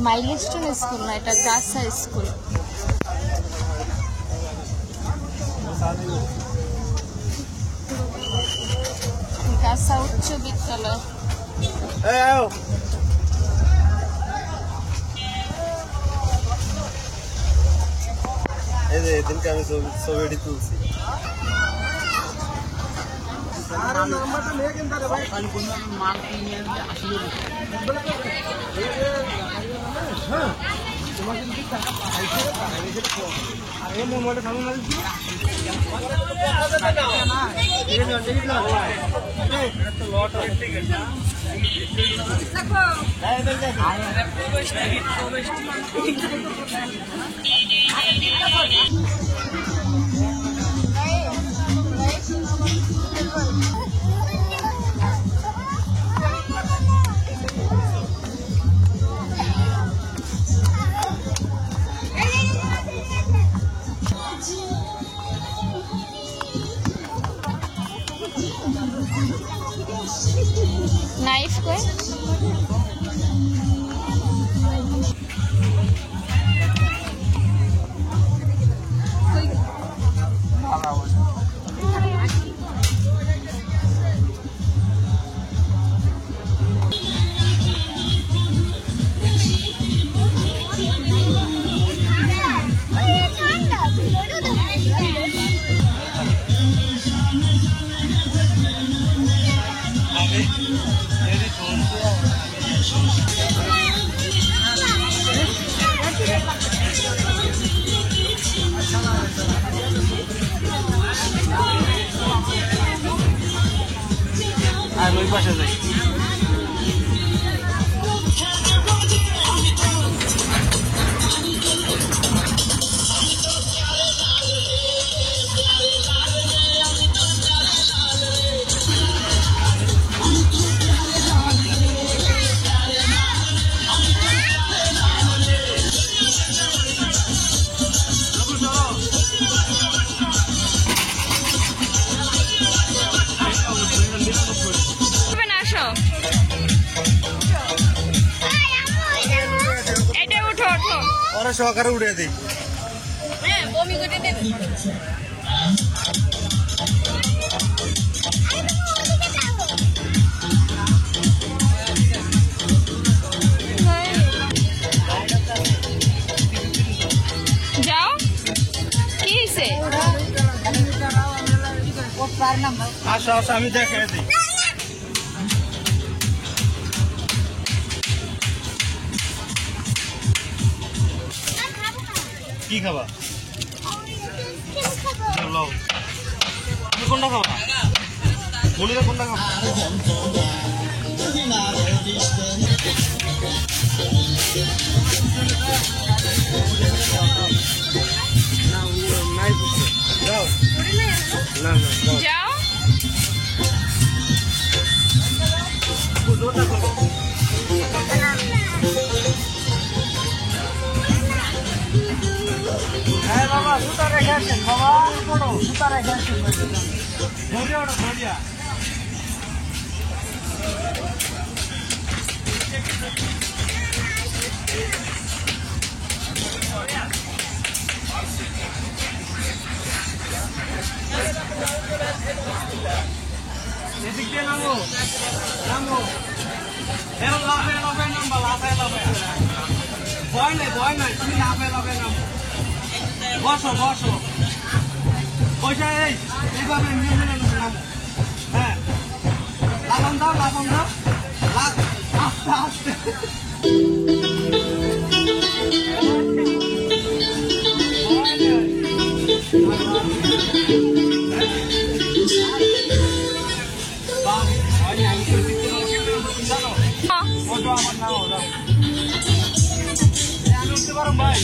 Milestone school না, এটা গাছা school. গাছা উচ্চ বিদ্যালয়। এদিনকে আমি ছবিটি তুলছি। নাইফ কই? ওই পাশে যাই। ওরা সহকারে উড়ে দিই। যাও কি হয়েছে? আসো আসো আমি দেখাই দিই। কি খাবা? তুমি কোনটা খাবা? বলিলে কোনটা খাবা? যাও না না যাও বাবা সুতা রেখে আসেন, বাবা সুতা রেখে আসেন, ধরিয়া ওটা ধরিয়া। এদিক দিয়ে নামো নামো, লাফে লাফে নামবা, লাফে লাফে, ভয় নাই তুমি লাফে লাফে নামো। বসো বসো, পয়সা এইভাবে নিয়ে নামো। হ্যাঁ লাফান দাও আস্তে আস্তে। আমার নাম আমি উঠতে পারো ভাই।